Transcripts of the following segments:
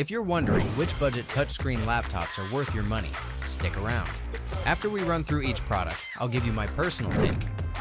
If you're wondering which budget touchscreen laptops are worth your money, stick around. After we run through each product, I'll give you my personal take.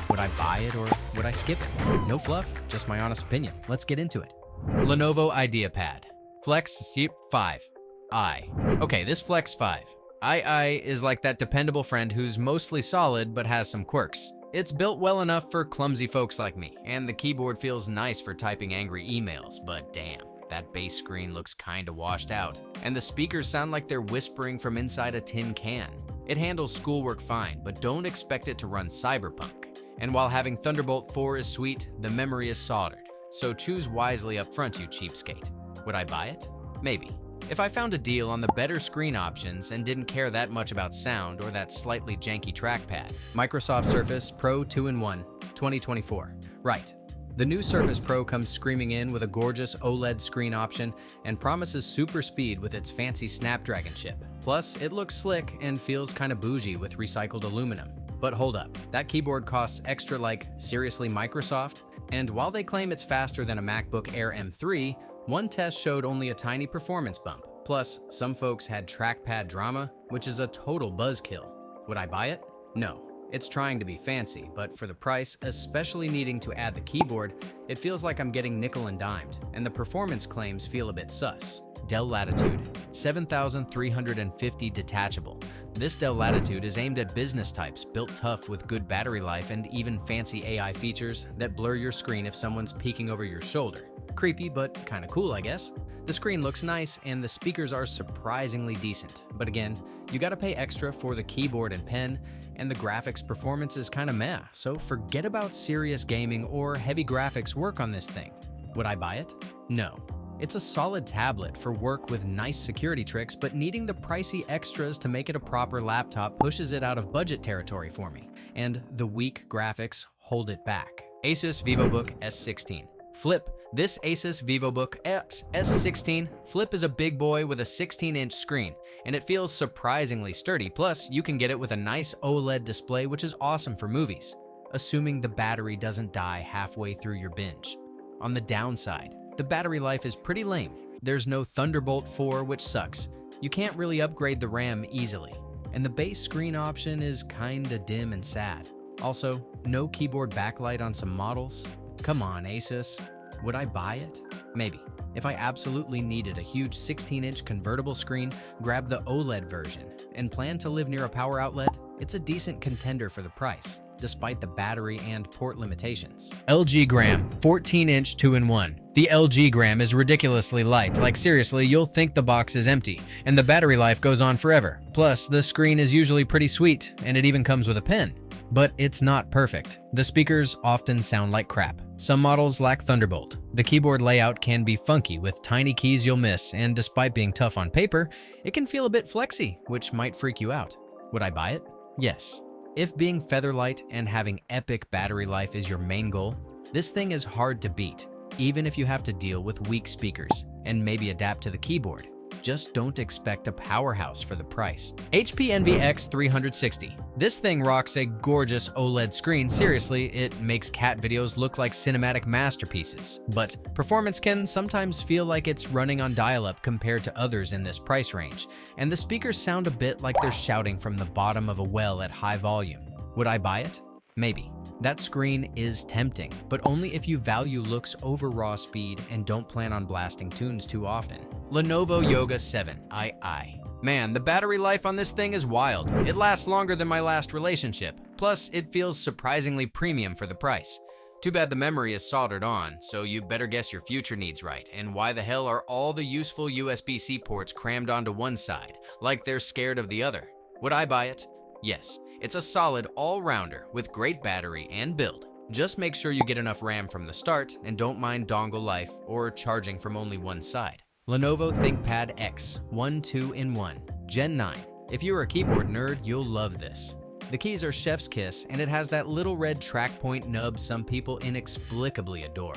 Would I buy it or would I skip it? No fluff, just my honest opinion. Let's get into it. Lenovo IdeaPad Flex 5i. Okay, this Flex 5 II is like that dependable friend who's mostly solid but has some quirks. It's built well enough for clumsy folks like me, and the keyboard feels nice for typing angry emails, but damn, that base screen looks kinda washed out, and the speakers sound like they're whispering from inside a tin can. It handles schoolwork fine, but don't expect it to run Cyberpunk. And while having Thunderbolt 4 is sweet, the memory is soldered. So choose wisely up front, you cheapskate. Would I buy it? Maybe. If I found a deal on the better screen options and didn't care that much about sound or that slightly janky trackpad. Microsoft Surface Pro 2-in-1, 2024. Right. The new Surface Pro comes screaming in with a gorgeous OLED screen option and promises super speed with its fancy Snapdragon chip. Plus, it looks slick and feels kinda bougie with recycled aluminum. But hold up, that keyboard costs extra like, seriously, Microsoft? And while they claim it's faster than a MacBook Air M3, one test showed only a tiny performance bump. Plus, some folks had trackpad drama, which is a total buzzkill. Would I buy it? No. It's trying to be fancy, but for the price, especially needing to add the keyboard, it feels like I'm getting nickel and dimed, and the performance claims feel a bit sus. Dell Latitude 7350 detachable. This Dell Latitude is aimed at business types, built tough with good battery life and even fancy AI features that blur your screen if someone's peeking over your shoulder. Creepy, but kinda cool, I guess. The screen looks nice and the speakers are surprisingly decent, but again, you gotta pay extra for the keyboard and pen, and the graphics performance is kinda meh, so forget about serious gaming or heavy graphics work on this thing. Would I buy it? No. It's a solid tablet for work with nice security tricks, but needing the pricey extras to make it a proper laptop pushes it out of budget territory for me, and the weak graphics hold it back. ASUS Vivobook S16 Flip. This ASUS Vivobook S16 Flip is a big boy with a 16-inch screen, and it feels surprisingly sturdy. Plus, you can get it with a nice OLED display, which is awesome for movies, assuming the battery doesn't die halfway through your binge. On the downside, the battery life is pretty lame. There's no Thunderbolt 4, which sucks. You can't really upgrade the RAM easily, and the base screen option is kinda dim and sad. Also, no keyboard backlight on some models. Come on, ASUS. Would I buy it? Maybe. If I absolutely needed a huge 16-inch convertible screen, grab the OLED version, and plan to live near a power outlet, it's a decent contender for the price, despite the battery and port limitations. LG Gram 14-inch 2-in-1. The LG Gram is ridiculously light, like seriously, you'll think the box is empty, and the battery life goes on forever. Plus, the screen is usually pretty sweet, and it even comes with a pen. But it's not perfect. The speakers often sound like crap. Some models lack Thunderbolt. The keyboard layout can be funky with tiny keys you'll miss, and despite being tough on paper, it can feel a bit flexy, which might freak you out. Would I buy it? Yes. If being featherlight and having epic battery life is your main goal, this thing is hard to beat, even if you have to deal with weak speakers and maybe adapt to the keyboard. Just don't expect a powerhouse for the price. HP Envy X360. This thing rocks a gorgeous OLED screen. Seriously, it makes cat videos look like cinematic masterpieces. But performance can sometimes feel like it's running on dial-up compared to others in this price range. And the speakers sound a bit like they're shouting from the bottom of a well at high volume. Would I buy it? Maybe. That screen is tempting, but only if you value looks over raw speed and don't plan on blasting tunes too often. Lenovo Yoga 7i. Man, the battery life on this thing is wild. It lasts longer than my last relationship. Plus, it feels surprisingly premium for the price. Too bad the memory is soldered on, so you better guess your future needs right. And why the hell are all the useful USB-C ports crammed onto one side, like they're scared of the other? Would I buy it? Yes. It's a solid all-rounder with great battery and build. Just make sure you get enough RAM from the start and don't mind dongle life or charging from only one side. Lenovo ThinkPad X1 2-in-1, Gen 9. If you're a keyboard nerd, you'll love this. The keys are chef's kiss and it has that little red track point nub some people inexplicably adore.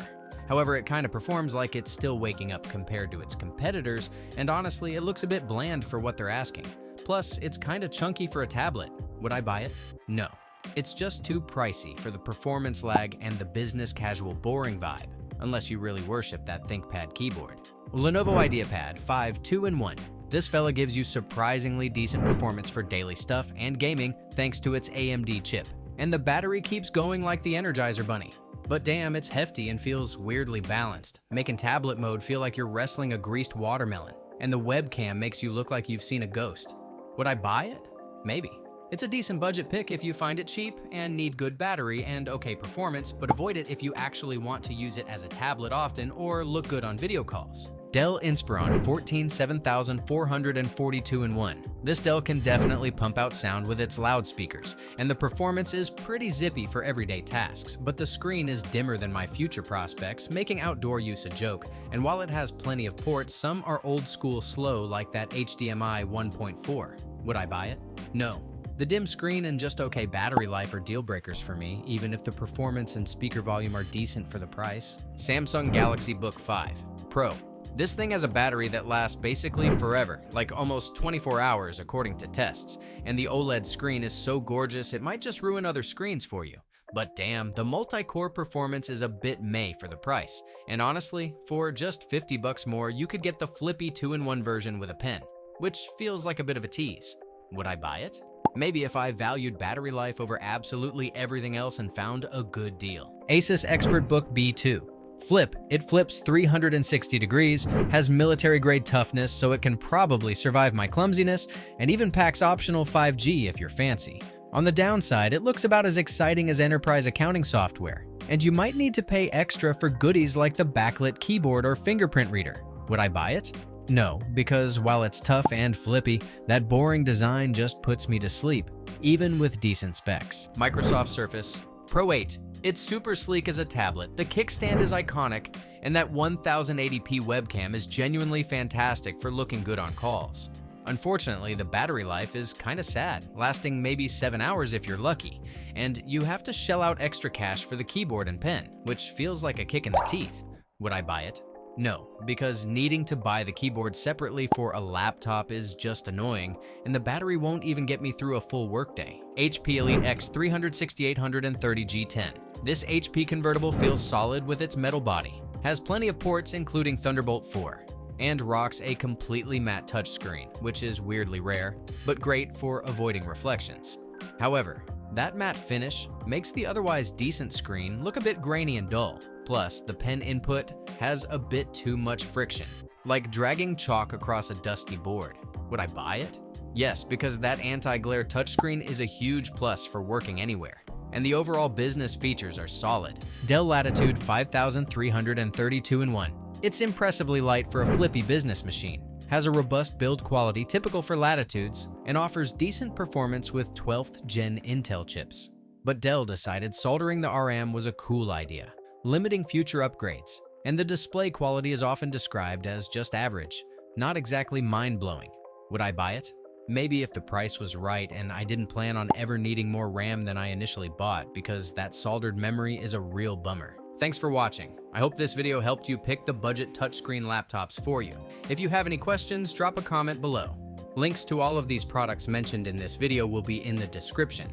However, it kind of performs like it's still waking up compared to its competitors, and honestly, it looks a bit bland for what they're asking. Plus, it's kinda chunky for a tablet. Would I buy it? No. It's just too pricey for the performance lag and the business casual boring vibe. unless you really worship that ThinkPad keyboard. Lenovo IdeaPad 5 2-in-1. This fella gives you surprisingly decent performance for daily stuff and gaming thanks to its AMD chip. And the battery keeps going like the Energizer Bunny. But damn, it's hefty and feels weirdly balanced, making tablet mode feel like you're wrestling a greased watermelon. And the webcam makes you look like you've seen a ghost. Would I buy it? Maybe. It's a decent budget pick if you find it cheap and need good battery and okay performance, but avoid it if you actually want to use it as a tablet often or look good on video calls. Dell Inspiron 14 7442-in-1. This Dell can definitely pump out sound with its loudspeakers, and the performance is pretty zippy for everyday tasks, but the screen is dimmer than my future prospects, making outdoor use a joke, and while it has plenty of ports, some are old school slow like that HDMI 1.4. Would I buy it? No. The dim screen and just okay battery life are deal breakers for me, even if the performance and speaker volume are decent for the price. Samsung Galaxy Book 5 Pro. This thing has a battery that lasts basically forever, like almost 24 hours according to tests, and the OLED screen is so gorgeous it might just ruin other screens for you. But damn, the multi-core performance is a bit meh for the price, and honestly, for just $50 more, you could get the flippy 2-in-1 version with a pen, which feels like a bit of a tease. Would I buy it? Maybe if I valued battery life over absolutely everything else and found a good deal. ASUS ExpertBook B2 Flip. It flips 360 degrees, has military-grade toughness so it can probably survive my clumsiness, and even packs optional 5G if you're fancy. On the downside, it looks about as exciting as enterprise accounting software, and you might need to pay extra for goodies like the backlit keyboard or fingerprint reader. Would I buy it? No, because while it's tough and flippy, that boring design just puts me to sleep, even with decent specs. Microsoft Surface Pro 8. It's super sleek as a tablet, the kickstand is iconic, and that 1080p webcam is genuinely fantastic for looking good on calls. Unfortunately, the battery life is kinda sad, lasting maybe 7 hours if you're lucky, and you have to shell out extra cash for the keyboard and pen, which feels like a kick in the teeth. Would I buy it? No, because needing to buy the keyboard separately for a laptop is just annoying, and the battery won't even get me through a full workday. HP Elite X 36830 G10. This HP convertible feels solid with its metal body, has plenty of ports including Thunderbolt 4, and rocks a completely matte touchscreen, which is weirdly rare, but great for avoiding reflections. However, that matte finish makes the otherwise decent screen look a bit grainy and dull. Plus, the pen input has a bit too much friction, like dragging chalk across a dusty board. Would I buy it? Yes, because that anti-glare touchscreen is a huge plus for working anywhere, and the overall business features are solid. Dell Latitude 5332-in-1. It's impressively light for a flippy business machine, has a robust build quality typical for Latitudes, and offers decent performance with 12th Gen Intel chips. But Dell decided soldering the RAM was a cool idea, limiting future upgrades, and the display quality is often described as just average, not exactly mind-blowing. Would I buy it? Maybe if the price was right and I didn't plan on ever needing more RAM than I initially bought, because that soldered memory is a real bummer. Thanks for watching. I hope this video helped you pick the budget touchscreen laptops for you. If you have any questions, drop a comment below. Links to all of these products mentioned in this video will be in the description.